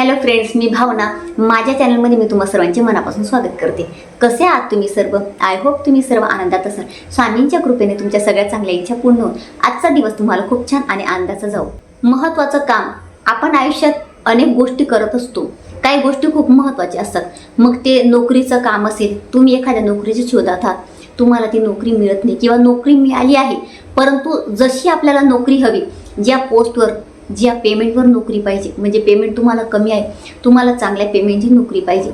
Hello friends, मी भावना. माझ्या चॅनलमध्ये मी तुम्हा सर्वांचे मनापासून स्वागत करते. कसे आहात तुम्ही सर्व? आय होप तुम्ही सर्व आनंदात असाल. स्वामींच्या कृपेने तुमच्या सगळ्या चांगल्या इच्छा पूर्ण होऊन आजचा दिवस तुम्हाला खूप छान आणि आनंदाचा जाऊ. महत्त्वाचं काम. आपण आयुष्यात अनेक गोष्टी करत असतो. काही गोष्टी खूप महत्त्वाच्या असतात. मग ते नोकरीचं काम असेल, तुम्ही एखाद्या नोकरीच्या शोधात आहात, तुम्हाला ती नोकरी मिळत नाही किंवा नोकरी मिळाली आहे परंतु जशी आपल्याला नोकरी हवी, ज्या पोस्टवर ज्या पेमेंटवर नोकरी पाहिजे, म्हणजे पेमेंट तुम्हाला कमी आहे, तुम्हाला चांगल्या पेमेंटची नोकरी पाहिजे,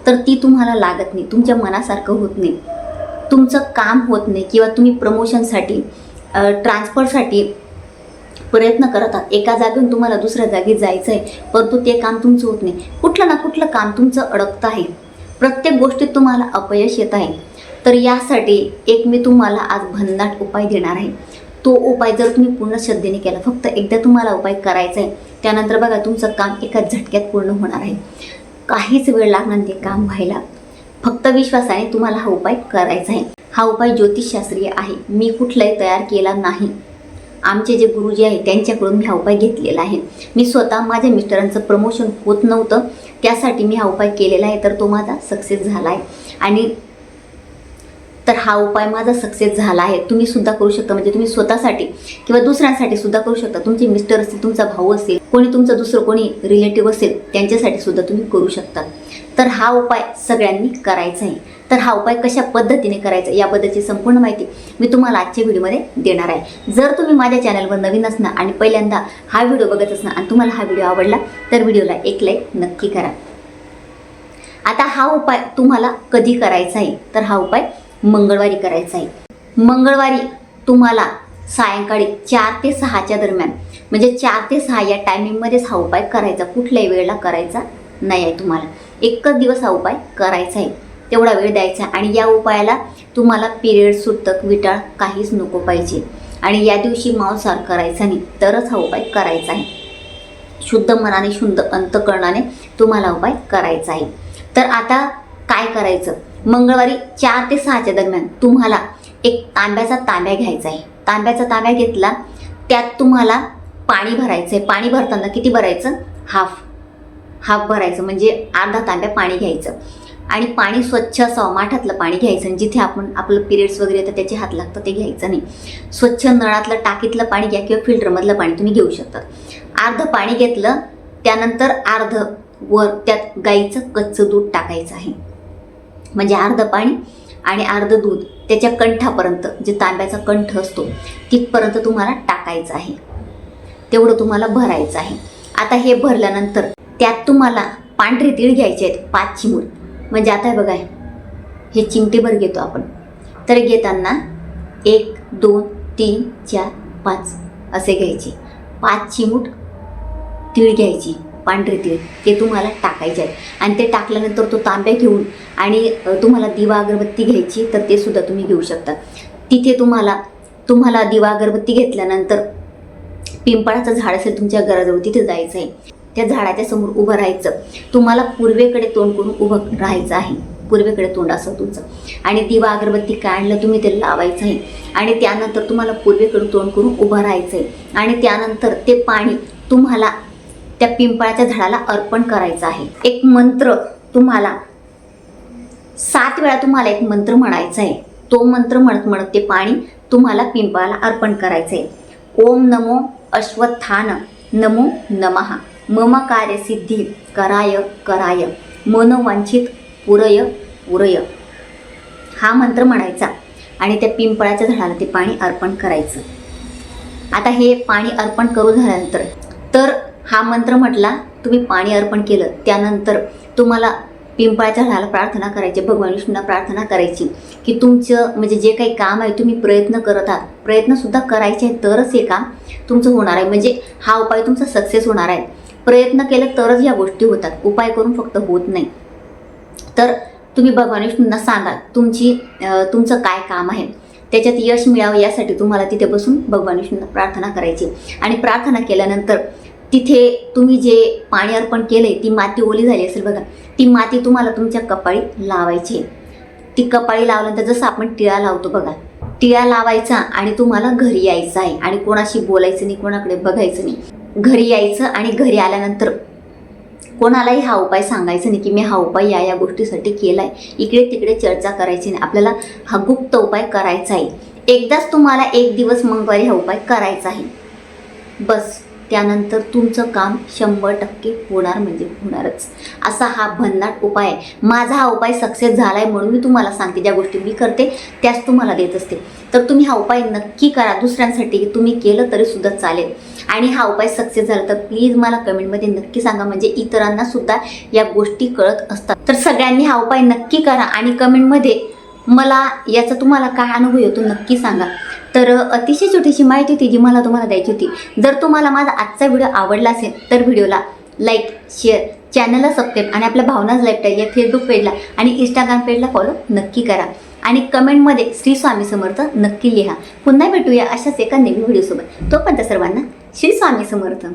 तर ती तुम्हाला लागत नाही, तुमच्या मनासारखं होत नाही, तुमचं काम होत नाही किंवा तुम्ही प्रमोशनसाठी ट्रान्सफरसाठी प्रयत्न करत आहात. एका जागेहून तुम्हाला दुसऱ्या जागी जायचं आहे परंतु ते काम तुमचं होत नाही. कुठलं ना कुठलं काम तुमचं अडकतं आहे. प्रत्येक गोष्टीत तुम्हाला अपयश येत आहे. तर यासाठी एक मी तुम्हाला आज भन्नाट उपाय देणार आहे. तो उपाय जर तुम्ही पूर्ण श्रद्धेने केला, फक्त एकदा तुम्हाला उपाय करायचा आहे, त्यानंतर बघा तुमचं काम एका झटक्यात पूर्ण होणार आहे. काहीच वेळ लागणार ते काम व्हायला. फक्त विश्वासाने तुम्हाला हा उपाय करायचा आहे. हा उपाय ज्योतिषशास्त्रीय आहे. मी कुठलाही तयार केला नाही. आमचे जे गुरुजी आहेत त्यांच्याकडून मी हा उपाय घेतलेला आहे. मी स्वतः माझ्या मिस्टरांचं प्रमोशन होत नव्हतं, त्यासाठी मी हा उपाय केलेला आहे, तर तो माझा सक्सेस झाला आहे. आणि तर हा उपाय माझा सक्सेस झाला आहे. तुम्ही सुद्धा करू शकता. म्हणजे तुम्ही स्वतःसाठी किंवा दुसऱ्यांसाठी सुद्धा करू शकता. तुमचे मिस्टर असतील, तुमचा भाऊ असेल, कोणी तुमचं दुसरं कोणी रिलेटिव्ह असेल, त्यांच्यासाठी सुद्धा तुम्ही करू शकता. तर हा उपाय सगळ्यांनी करायचा आहे. तर हा उपाय कशा पद्धतीने करायचा याबद्दलची संपूर्ण माहिती मी तुम्हाला आजच्या व्हिडिओमध्ये देणार आहे. जर तुम्ही माझ्या चॅनलवर नवीन असणार आणि पहिल्यांदा हा व्हिडिओ बघत असणार आणि तुम्हाला हा व्हिडिओ आवडला तर व्हिडिओला एक लाईक नक्की करा. आता हा उपाय तुम्हाला कधी करायचा आहे, तर हा उपाय मंगळवारी करायचा आहे. मंगळवारी तुम्हाला सायंकाळी 4 ते 6च्या दरम्यान, म्हणजे 4 ते 6 या टायमिंगमध्येच हा उपाय करायचा. कुठल्याही वेळेला करायचा नाही आहे. तुम्हाला एकच दिवस हा उपाय करायचा आहे, तेवढा वेळ द्यायचा. आणि या उपायाला तुम्हाला पिरियड, सुतक, विटाळ काहीच नको पाहिजे. आणि या दिवशी मांसाहार करायचा नाही, तरच हा उपाय करायचा आहे. शुद्ध मनाने, शुद्ध अंतःकरणाने तुम्हाला उपाय करायचा आहे. तर आता काय करायचं? मंगळवारी 4 ते 6च्या दरम्यान तुम्हाला एक तांब्याचा तांब्या घ्यायचा आहे. तांब्याचा तांब्या घेतला, त्यात तुम्हाला पाणी भरायचं आहे. पाणी भरताना किती भरायचं? हाफ भरायचं, म्हणजे अर्धा तांब्या पाणी घ्यायचं. आणि पाणी स्वच्छ असावं, माठातलं पाणी घ्यायचं. आणि जिथे आपण आपलं पिरियड्स वगैरे येतं त्याचे हात लागतं ते घ्यायचं नाही. स्वच्छ नळातलं टाकीतलं पाणी घ्या किंवा फिल्टरमधलं पाणी तुम्ही घेऊ शकता. अर्ध पाणी घेतलं, त्यानंतर अर्ध वर त्यात गाईचं कच्चं दूध टाकायचं आहे. म्हणजे अर्ध पाणी आणि अर्ध दूध त्याच्या कंठापर्यंत, जे तांब्याचा कंठ असतो तिथपर्यंत तुम्हाला टाकायचं आहे. तेवढं तुम्हाला भरायचं आहे. आता हे भरल्यानंतर त्यात तुम्हाला पांढरे तीळ घ्यायचे आहेत 5 चिमूट. म्हणजे आता बघा, हे चिमटेभर घेतो आपण. तर घेताना 1, 2, 3, 4, 5 असे घ्यायचे. 5 चिमूट तीळ घ्यायची, पांढरे तीळ, ते तुम्हाला टाकायचे आहेत. आणि ते टाकल्यानंतर तो तांब्या घेऊन आणि तुम्हाला दिवा अगरबत्ती घ्यायची, तर ते सुद्धा तुम्ही घेऊ शकता. तिथे तुम्हाला दिवा अगरबत्ती घेतल्यानंतर पिंपळाचं झाड असेल तुमच्या घराजवळ, तिथे जायचं आहे. त्या झाडाच्या समोर उभं राहायचं. तुम्हाला पूर्वेकडे तोंड करून उभं राहायचं आहे. पूर्वेकडे तोंड असं तुमचं. आणि दिवा अगरबत्ती काढलं तुम्ही ते लावायचं आहे. आणि त्यानंतर तुम्हाला पूर्वेकडे तोंड करून उभं राहायचं आहे. आणि त्यानंतर ते पाणी तुम्हाला त्या पिंपळाच्या झाडाला अर्पण करायचं आहे. एक मंत्र तुम्हाला 7 वेळा तुम्हाला एक मंत्र म्हणायचा आहे. तो मंत्र म्हणत म्हणत ते पाणी तुम्हाला पिंपळाला अर्पण करायचं आहे. ओम नमो अश्वत्थान नमो नमः मम कार्यसिद्धी कराय मनोवांछित पुरय. हा मंत्र म्हणायचा आणि त्या पिंपळाच्या झाडाला ते पाणी अर्पण करायचं. आता हे पाणी अर्पण करून झाल्यानंतर, तर हा मंत्र म्हटला, तुम्ही पाणी अर्पण केलं, त्यानंतर तुम्हाला पिंपळाच्या झाडाला प्रार्थना करायची, भगवान विष्णूंना प्रार्थना करायची की तुमचं म्हणजे जे काही काम आहे तुम्ही प्रयत्न करत आहात, प्रयत्नसुद्धा करायचे आहे, तरच हे काम तुमचं होणार आहे. म्हणजे हा उपाय तुमचा सक्सेस होणार आहे. प्रयत्न केले तरच या गोष्टी होतात. उपाय करून फक्त होत नाही. तर तुम्ही भगवान विष्णूंना सांगा तुमचं काय काम आहे, त्याच्यात यश मिळावं यासाठी तुम्हाला तिथे बसून भगवान विष्णूंना प्रार्थना करायची. आणि प्रार्थना केल्यानंतर तिथे तुम्ही जे पाणी अर्पण केलंय, ती माती ओली झाली असेल बघा, ती माती तुम्हाला तुमच्या कपाळी लावायची. ती कपाळी लावल्यानंतर जसं आपण टिळा लावतो बघा, टिळा लावायचा आणि तुम्हाला घरी यायचं आहे. आणि कोणाशी बोलायचं नाही, कोणाकडे बघायचं नाही. घरी यायचं आणि घरी आल्यानंतर कोणालाही हा उपाय सांगायचा नाही की मी हा उपाय या गोष्टीसाठी केला आहे, इकडे तिकडे चर्चा करायची नाही. आपल्याला हा गुप्त उपाय करायचा आहे. एकदाच तुम्हाला 1 दिवस मंगळवारी हा उपाय करायचा आहे, बस. त्यानंतर तुमचं काम 100% होणार म्हणजे होणारच. असा हा भन्नाट उपाय आहे. माझा हा उपाय सक्सेस झाला आहे म्हणून मी तुम्हाला सांगते. ज्या गोष्टी मी करते त्याच तुम्हाला देत असते. तर तुम्ही हा उपाय नक्की करा. दुसऱ्यांसाठी तुम्ही केलं तरी सुद्धा चालेल. आणि हा उपाय सक्सेस झाला तर प्लीज मला कमेंटमध्ये नक्की सांगा, म्हणजे इतरांना सुद्धा या गोष्टी कळत असतात. तर सगळ्यांनी हा उपाय नक्की करा आणि कमेंटमध्ये मला याचा तुम्हाला काय अनुभव येतो नक्की सांगा. तर अतिशय छोटीशी माहिती होती जी मला तुम्हाला द्यायची होती. जर तुम्हाला माझा आजचा व्हिडिओ आवडला असेल तर व्हिडिओला लाईक, शेअर, चॅनलला सबस्क्राईब आणि आपल्या भावनाज लाईफस्टाईल या फेसबुक पेजला आणि इंस्टाग्राम पेजला फॉलो नक्की करा. आणि कमेंटमध्ये श्री स्वामी समर्थ नक्की लिहा. पुन्हा भेटूया अशाच एका नवीन व्हिडिओसोबत. तोपर्यंत सर्वांना श्री स्वामी समर्थ.